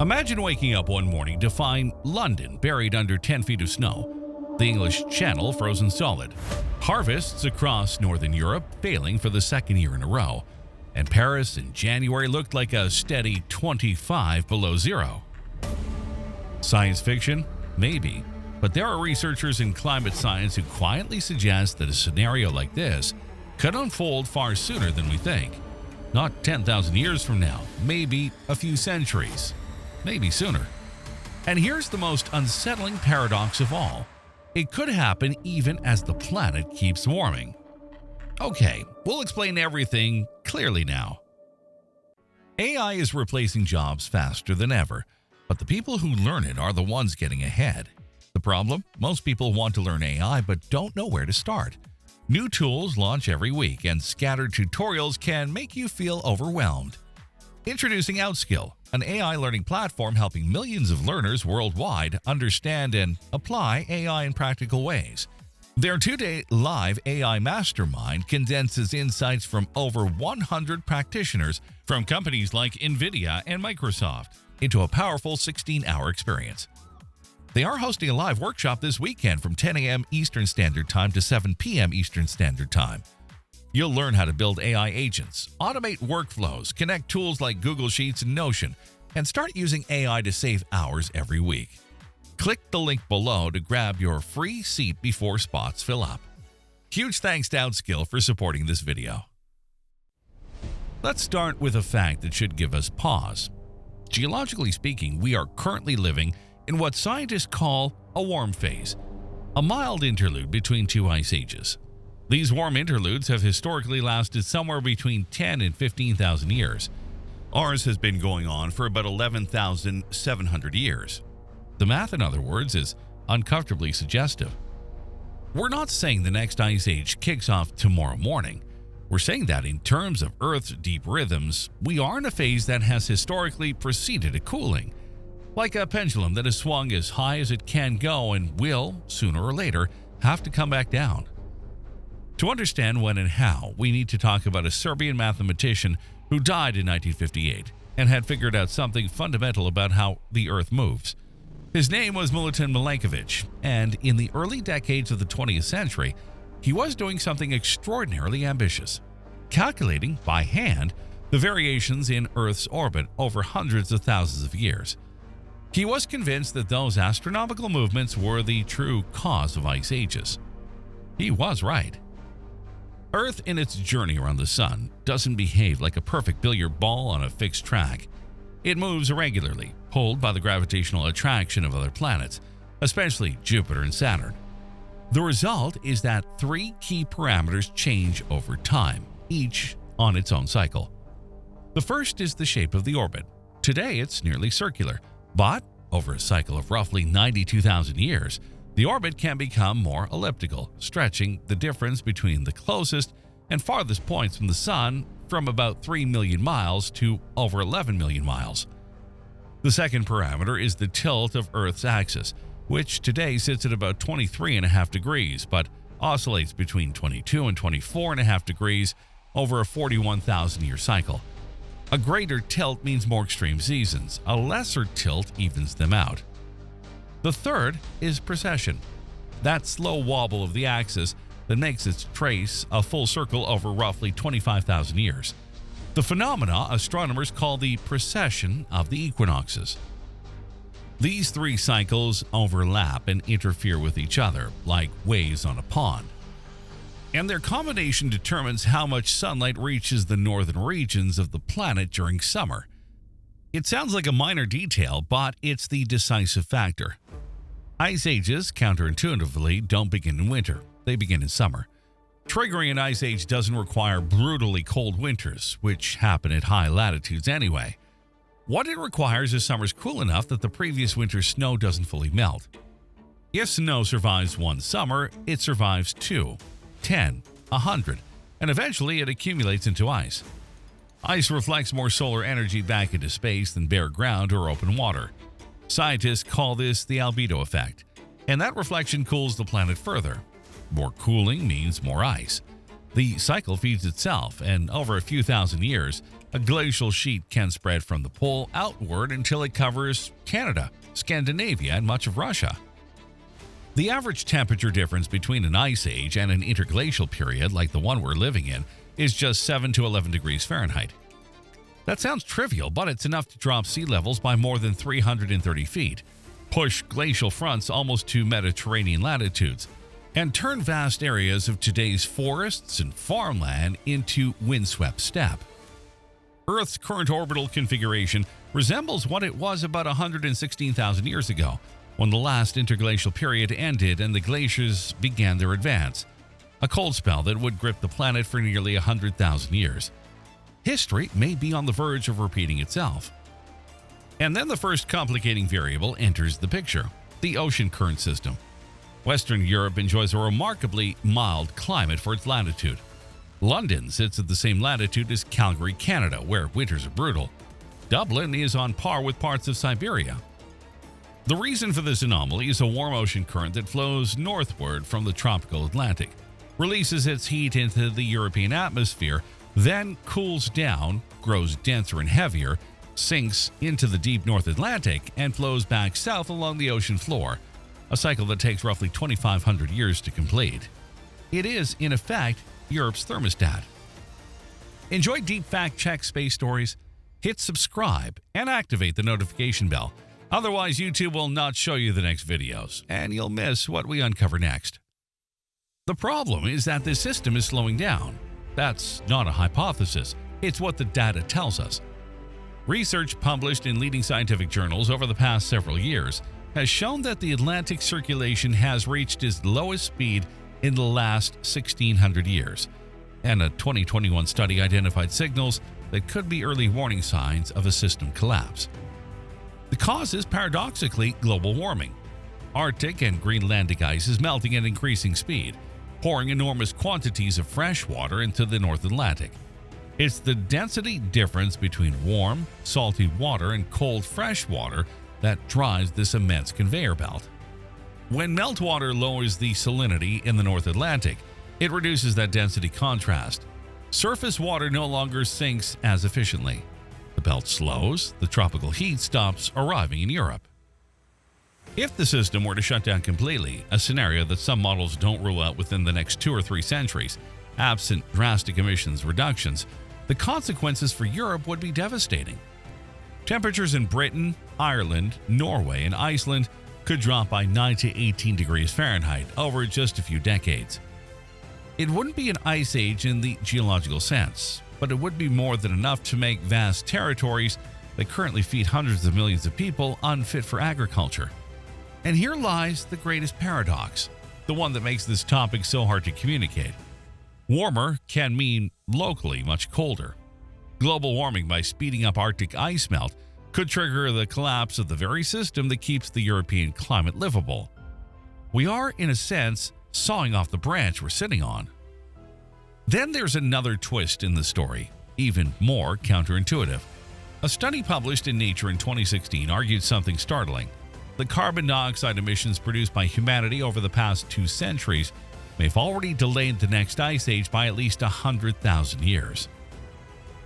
Imagine waking up one morning to find London buried under 10 feet of snow, the English Channel frozen solid, harvests across northern Europe failing for the second year in a row, and Paris in January looked like a steady 25 below zero. Science fiction? Maybe. But there are researchers in climate science who quietly suggest that a scenario like this could unfold far sooner than we think. Not 10,000 years from now, maybe a few centuries, maybe sooner. And here's the most unsettling paradox of all. It could happen even as the planet keeps warming. Okay, we'll explain everything clearly now. AI is replacing jobs faster than ever, but the people who learn it are the ones getting ahead. The problem? Most people want to learn AI but don't know where to start. New tools launch every week, and scattered tutorials can make you feel overwhelmed. Introducing Outskill, an AI learning platform helping millions of learners worldwide understand and apply AI in practical ways. Their 2-day live AI mastermind condenses insights from over 100 practitioners from companies like NVIDIA and Microsoft into a powerful 16-hour experience. They are hosting a live workshop this weekend from 10 a.m. Eastern Standard Time to 7 p.m. Eastern Standard Time. You'll learn how to build AI agents, automate workflows, connect tools like Google Sheets and Notion, and start using AI to save hours every week. Click the link below to grab your free seat before spots fill up. Huge thanks to Outskill for supporting this video. Let's start with a fact that should give us pause. Geologically speaking, we are currently living in what scientists call a warm phase, a mild interlude between two ice ages. These warm interludes have historically lasted somewhere between 10 and 15,000 years. Ours has been going on for about 11,700 years. The math, in other words, is uncomfortably suggestive. We're not saying the next ice age kicks off tomorrow morning. We're saying that in terms of Earth's deep rhythms, we are in a phase that has historically preceded a cooling. Like a pendulum that has swung as high as it can go and will, sooner or later, have to come back down. To understand when and how, we need to talk about a Serbian mathematician who died in 1958 and had figured out something fundamental about how the Earth moves. His name was Milanković, and in the early decades of the 20th century, he was doing something extraordinarily ambitious, calculating by hand the variations in Earth's orbit over hundreds of thousands of years. He was convinced that those astronomical movements were the true cause of ice ages. He was right. Earth, in its journey around the Sun, doesn't behave like a perfect billiard ball on a fixed track. It moves irregularly, pulled by the gravitational attraction of other planets, especially Jupiter and Saturn. The result is that 3 key parameters change over time, each on its own cycle. The first is the shape of the orbit. Today, it's nearly circular. But, over a cycle of roughly 92,000 years, the orbit can become more elliptical, stretching the difference between the closest and farthest points from the Sun from about 3 million miles to over 11 million miles. The second parameter is the tilt of Earth's axis, which today sits at about 23.5 degrees, but oscillates between 22 and 24.5 degrees over a 41,000-year cycle. A greater tilt means more extreme seasons. A lesser tilt evens them out. The third is precession, that slow wobble of the axis that makes its trace a full circle over roughly 25,000 years. The phenomena astronomers call the precession of the equinoxes. These 3 cycles overlap and interfere with each other like waves on a pond. And their combination determines how much sunlight reaches the northern regions of the planet during summer. It sounds like a minor detail, but it's the decisive factor. Ice ages, counterintuitively, don't begin in winter. They begin in summer. Triggering an ice age doesn't require brutally cold winters, which happen at high latitudes anyway. What it requires is summers cool enough that the previous winter's snow doesn't fully melt. If snow survives 1 summer, it survives 2, 10, 100, and eventually it accumulates into ice. Ice reflects more solar energy back into space than bare ground or open water. Scientists call this the albedo effect, and that reflection cools the planet further. More cooling means more ice. The cycle feeds itself, and over a few thousand years, a glacial sheet can spread from the pole outward until it covers Canada, Scandinavia, and much of Russia. The average temperature difference between an ice age and an interglacial period like the one we're living in is just 7 to 11 degrees Fahrenheit. That sounds trivial, but it's enough to drop sea levels by more than 330 feet, push glacial fronts almost to Mediterranean latitudes, and turn vast areas of today's forests and farmland into windswept steppe. Earth's current orbital configuration resembles what it was about 116,000 years ago, when the last interglacial period ended and the glaciers began their advance, a cold spell that would grip the planet for nearly 100,000 years. History may be on the verge of repeating itself. And then the first complicating variable enters the picture: the ocean current system. Western Europe enjoys a remarkably mild climate for its latitude. London sits at the same latitude as Calgary, Canada, where winters are brutal. Dublin is on par with parts of Siberia. The reason for this anomaly is a warm ocean current that flows northward from the tropical Atlantic, releases its heat into the European atmosphere, then cools down, grows denser and heavier, sinks into the deep North Atlantic, and flows back south along the ocean floor, a cycle that takes roughly 2,500 years to complete. It is, in effect, Europe's thermostat. Enjoy deep fact-check space stories? Hit subscribe and activate the notification bell. Otherwise, YouTube will not show you the next videos, and you'll miss what we uncover next. The problem is that this system is slowing down. That's not a hypothesis. It's what the data tells us. Research published in leading scientific journals over the past several years has shown that the Atlantic circulation has reached its lowest speed in the last 1,600 years, and a 2021 study identified signals that could be early warning signs of a system collapse. The cause is paradoxically global warming. Arctic and Greenlandic ice is melting at increasing speed, pouring enormous quantities of fresh water into the North Atlantic. It's the density difference between warm, salty water and cold, fresh water that drives this immense conveyor belt. When meltwater lowers the salinity in the North Atlantic, it reduces that density contrast. Surface water no longer sinks as efficiently. The belt slows, the tropical heat stops arriving in Europe. If the system were to shut down completely, a scenario that some models don't rule out within the next 2 or 3 centuries, absent drastic emissions reductions, the consequences for Europe would be devastating. Temperatures in Britain, Ireland, Norway, and Iceland could drop by 9 to 18 degrees Fahrenheit over just a few decades. It wouldn't be an ice age in the geological sense, but it would be more than enough to make vast territories that currently feed hundreds of millions of people unfit for agriculture. And here lies the greatest paradox, the one that makes this topic so hard to communicate. Warmer can mean locally much colder. Global warming, by speeding up Arctic ice melt, could trigger the collapse of the very system that keeps the European climate livable. We are, in a sense, sawing off the branch we're sitting on. Then there's another twist in the story, even more counterintuitive. A study published in Nature in 2016 argued something startling. The carbon dioxide emissions produced by humanity over the past 2 centuries may have already delayed the next ice age by at least 100,000 years.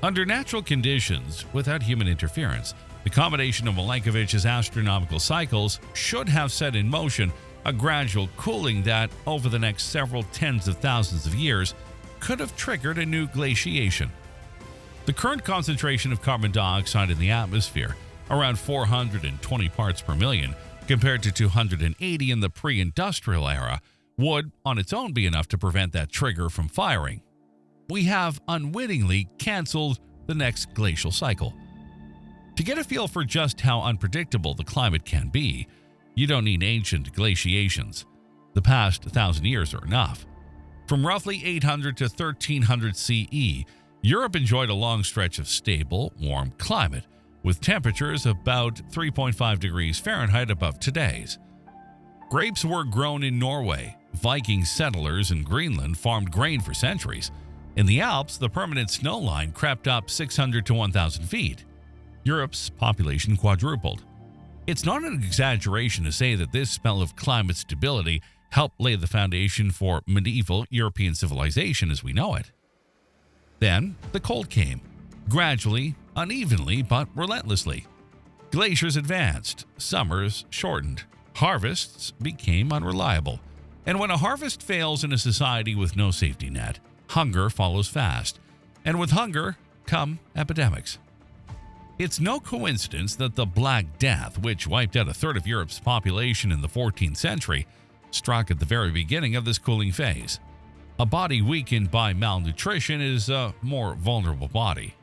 Under natural conditions, without human interference, the combination of Milanković's astronomical cycles should have set in motion a gradual cooling that, over the next several tens of thousands of years, could have triggered a new glaciation. The current concentration of carbon dioxide in the atmosphere, around 420 parts per million, compared to 280 in the pre-industrial era, would on its own be enough to prevent that trigger from firing. We have unwittingly canceled the next glacial cycle. To get a feel for just how unpredictable the climate can be, you don't need ancient glaciations. The past 1,000 years are enough. From roughly 800 to 1300 CE, Europe enjoyed a long stretch of stable, warm climate, with temperatures about 3.5 degrees Fahrenheit above today's. Grapes were grown in Norway. Viking settlers in Greenland farmed grain for centuries. In the Alps, the permanent snow line crept up 600 to 1,000 feet. Europe's population quadrupled. It's not an exaggeration to say that this spell of climate stability helped lay the foundation for medieval European civilization as we know it. Then the cold came, gradually, unevenly, but relentlessly. Glaciers advanced, summers shortened, harvests became unreliable. And when a harvest fails in a society with no safety net, hunger follows fast. And with hunger come epidemics. It's no coincidence that the Black Death, which wiped out a third of Europe's population in the 14th century, struck at the very beginning of this cooling phase. A body weakened by malnutrition is a more vulnerable body.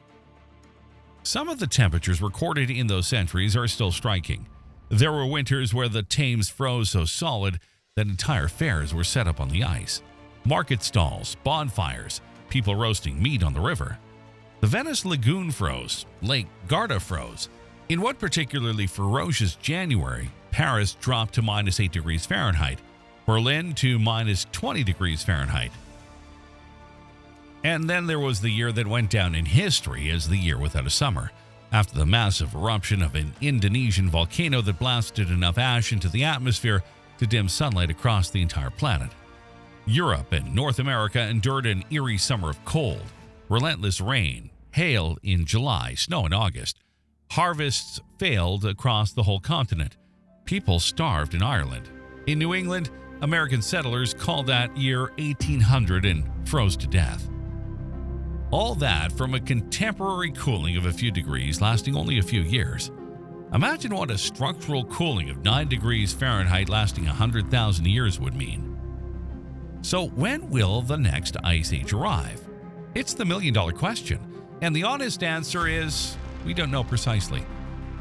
Some of the temperatures recorded in those centuries are still striking. There were winters where the Thames froze so solid that entire fairs were set up on the ice. Market stalls, bonfires, people roasting meat on the river. The Venice Lagoon froze, Lake Garda froze. In what particularly ferocious January, Paris dropped to -8 degrees Fahrenheit, Berlin to -20 degrees Fahrenheit. And then there was the year that went down in history as the year without a summer, after the massive eruption of an Indonesian volcano that blasted enough ash into the atmosphere to dim sunlight across the entire planet. Europe and North America endured an eerie summer of cold, relentless rain, hail in July, snow in August. Harvests failed across the whole continent. People starved in Ireland. In New England, American settlers called that year 1800 and froze to death. All that from a contemporary cooling of a few degrees lasting only a few years. Imagine what a structural cooling of 9 degrees Fahrenheit lasting 100,000 years would mean. So when will the next ice age arrive? It's the million-dollar question, and the honest answer is we don't know precisely.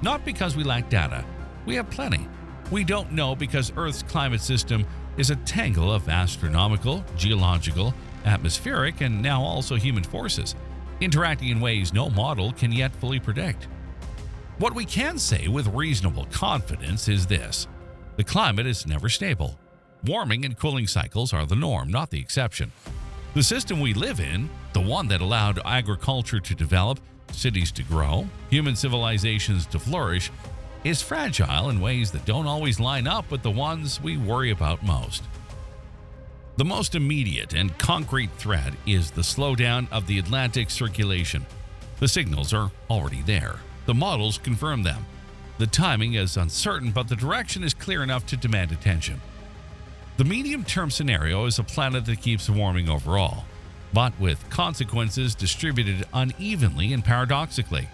Not because we lack data. We have plenty. We don't know because Earth's climate system is a tangle of astronomical, geological, atmospheric, and now also human forces, interacting in ways no model can yet fully predict. What we can say with reasonable confidence is this: the climate is never stable. Warming and cooling cycles are the norm, not the exception. The system we live in, the one that allowed agriculture to develop, cities to grow, human civilizations to flourish, is fragile in ways that don't always line up with the ones we worry about most. The most immediate and concrete threat is the slowdown of the Atlantic circulation. The signals are already there. The models confirm them. The timing is uncertain, but the direction is clear enough to demand attention. The medium-term scenario is a planet that keeps warming overall, but with consequences distributed unevenly and paradoxically.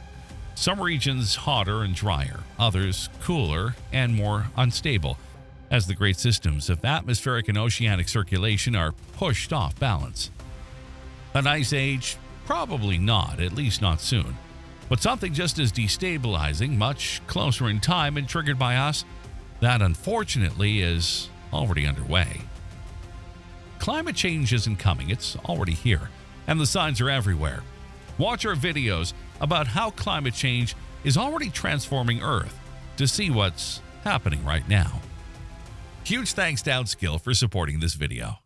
Some regions hotter and drier, others cooler and more unstable, as the great systems of atmospheric and oceanic circulation are pushed off balance. An ice age? Probably not, at least not soon. But something just as destabilizing, much closer in time and triggered by us, that unfortunately is already underway. Climate change isn't coming, it's already here, and the signs are everywhere. Watch our videos about how climate change is already transforming Earth to see what's happening right now. Huge thanks to Outskill for supporting this video.